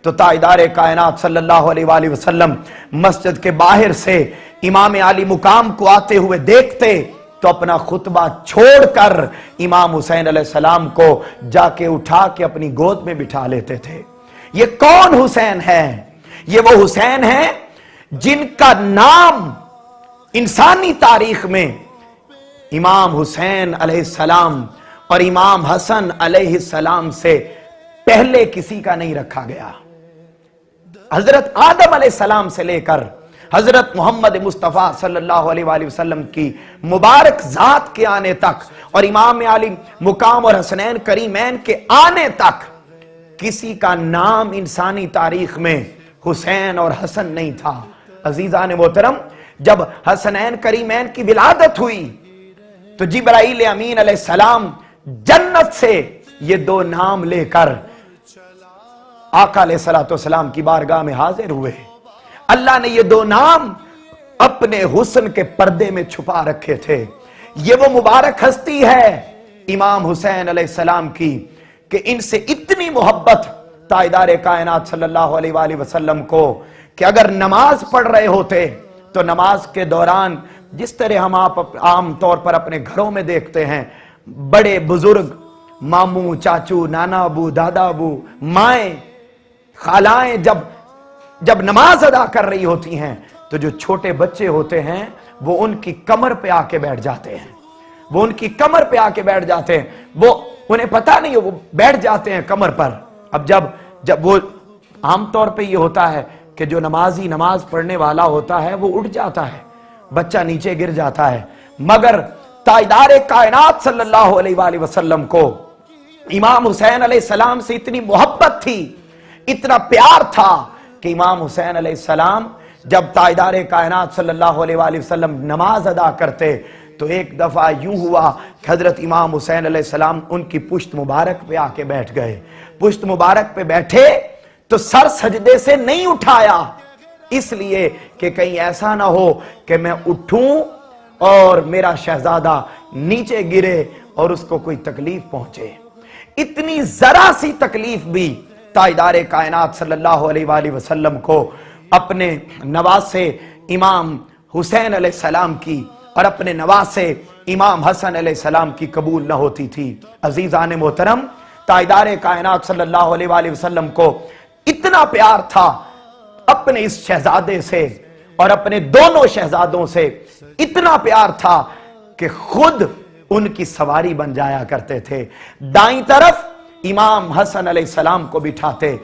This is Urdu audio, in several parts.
تو تاجدار کائنات صلی اللہ علیہ وآلہ وسلم مسجد کے باہر سے امام علی مقام کو آتے ہوئے دیکھتے تو اپنا خطبہ چھوڑ کر امام حسین علیہ السلام کو جا کے اٹھا کے اپنی گود میں بٹھا لیتے تھے۔ یہ کون حسین ہے؟ یہ وہ حسین ہے جن کا نام انسانی تاریخ میں امام حسین علیہ السلام اور امام حسن علیہ السلام سے پہلے کسی کا نہیں رکھا گیا۔ حضرت آدم علیہ السلام سے لے کر حضرت محمد مصطفیٰ صلی اللہ علیہ وآلہ وسلم کی مبارک ذات کے آنے تک اور امام علی مقام اور حسنین کریمین کے آنے تک کسی کا نام انسانی تاریخ میں حسین اور حسن نہیں تھا۔ عزیزان محترم، جب حسنین کریمین کی ولادت ہوئی تو جبرائیل امین علیہ السلام جنت سے یہ دو نام لے کر آقا علیہ السلام کی بارگاہ میں حاضر ہوئے۔ اللہ نے یہ دو نام اپنے حسن کے پردے میں چھپا رکھے تھے۔ یہ وہ مبارک ہستی ہے امام حسین علیہ السلام کی کہ ان سے اتنی محبت تاجدار کائنات صلی اللہ علیہ وآلہ وسلم کو کہ اگر نماز پڑھ رہے ہوتے تو نماز کے دوران جس طرح ہم عام طور پر اپنے گھروں میں دیکھتے ہیں، بڑے بزرگ ماموں، چاچو، نانا ابو، دادا ابو، مائیں، خالائیں جب نماز ادا کر رہی ہوتی ہیں تو جو چھوٹے بچے ہوتے ہیں وہ ان کی کمر پہ آ کے بیٹھ جاتے ہیں۔ وہ ان کی کمر پہ آ کے بیٹھ جاتے ہیں، وہ انہیں پتہ نہیں وہ بیٹھ جاتے ہیں کمر پر۔ اب جب وہ عام طور پہ یہ ہوتا ہے کہ جو نمازی نماز پڑھنے والا ہوتا ہے وہ اٹھ جاتا ہے، بچہ نیچے گر جاتا ہے، مگر تاجدار کائنات صلی اللہ علیہ وآلہ وسلم کو امام حسین علیہ السلام سے اتنی محبت تھی، اتنا پیار تھا کہ امام حسین علیہ السلام جب تاجدار کائنات صلی اللہ علیہ وآلہ وسلم نماز ادا کرتے تو ایک دفعہ یوں ہوا کہ حضرت امام حسین علیہ السلام ان کی پشت مبارک پہ آ کے بیٹھ گئے۔ پشت مبارک پہ بیٹھے تو سر سجدے سے نہیں اٹھایا، اس لیے کہ کہیں ایسا نہ ہو کہ میں اٹھوں اور میرا شہزادہ نیچے گرے اور اس کو کوئی تکلیف پہنچے۔ اتنی ذرا سی تکلیف بھی تاجدار کائنات صلی اللہ علیہ وآلہ وسلم کو اپنے نواسے امام حسین علیہ السلام کی اور اپنے نواسے امام حسن علیہ السلام کی قبول نہ ہوتی تھی۔ عزیزان محترم، تاجدار کائنات صلی اللہ علیہ وآلہ وسلم کو اتنا پیار تھا اپنے اس شہزادے سے اور اپنے دونوں شہزادوں سے، اتنا پیار تھا کہ خود ان کی سواری بن جایا کرتے تھے۔ دائیں طرف امام حسن علیہ السلام کو بٹھاتے،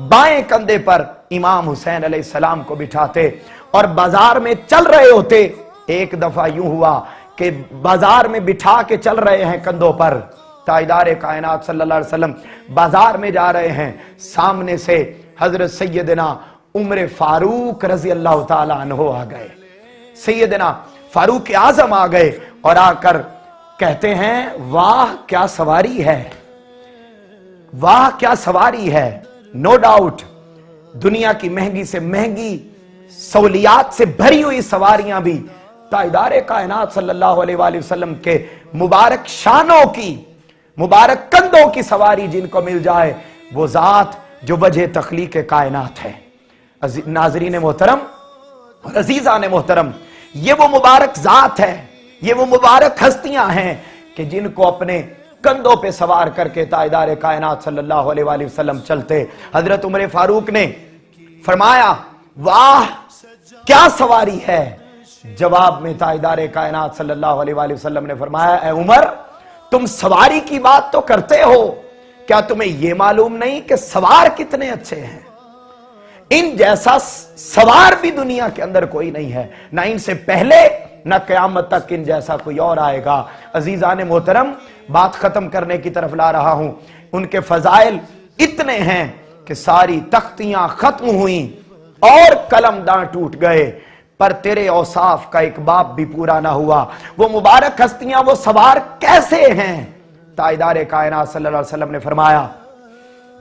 بائیں کندھے پر امام حسین علیہ السلام کو بٹھاتے، اور بازار میں چل رہے ہوتے۔ ایک دفعہ یوں ہوا کہ بازار میں بٹھا کے چل رہے ہیں کندھوں پر، تاجدار کائنات صلی اللہ علیہ وسلم بازار میں جا رہے ہیں، سامنے سے حضرت سیدنا عمر فاروق رضی اللہ تعالیٰ عنہ آ گئے۔ سیدنا فاروق اعظم آ گئے اور آ کر کہتے ہیں، واہ کیا سواری ہے، واہ کیا سواری ہے۔ نو ڈاؤٹ دنیا کی مہنگی سے مہنگی سہولیات سے بھری ہوئی سواریاں بھی تاجدار کائنات صلی اللہ علیہ وآلہ وسلم کے مبارک شانوں کی، مبارک کندھوں کی سواری جن کو مل جائے، وہ ذات جو وجہ تخلیق کائنات ہے۔ ناظرین محترم اور عزیزان محترم، یہ وہ مبارک ذات ہے، یہ وہ مبارک ہستیاں ہیں کہ جن کو اپنے کندھوں پہ سوار کر کے تاجدار کائنات صلی اللہ علیہ وآلہ وسلم چلتے۔ حضرت عمر فاروق نے فرمایا، واہ کیا سواری ہے۔ جواب میں تاجدار کائنات صلی اللہ علیہ وآلہ وسلم نے فرمایا، اے عمر تم سواری کی بات تو کرتے ہو، کیا تمہیں یہ معلوم نہیں کہ سوار کتنے اچھے ہیں؟ ان جیسا سوار بھی دنیا کے اندر کوئی نہیں ہے، نہ ان سے پہلے نہ قیامت تک ان جیسا کوئی اور آئے گا۔ عزیزان محترم، بات ختم کرنے کی طرف لا رہا ہوں۔ ان کے فضائل اتنے ہیں کہ ساری تختیاں ختم ہوئیں اور قلم داں ٹوٹ گئے، پر تیرے اوصاف کا ایک باب بھی پورا نہ ہوا۔ وہ مبارک ہستیاں، وہ سوار کیسے ہیں؟ تاجدار کائنات صلی اللہ علیہ وسلم نے فرمایا،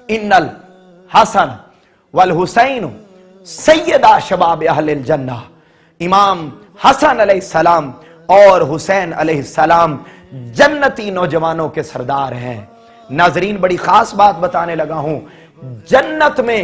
ان الحسن والحسین سیدہ شباب اہل الجنہ۔ امام حسن علیہ السلام اور حسین علیہ السلام جنتی نوجوانوں کے سردار ہیں۔ ناظرین، بڑی خاص بات بتانے لگا ہوں، جنت میں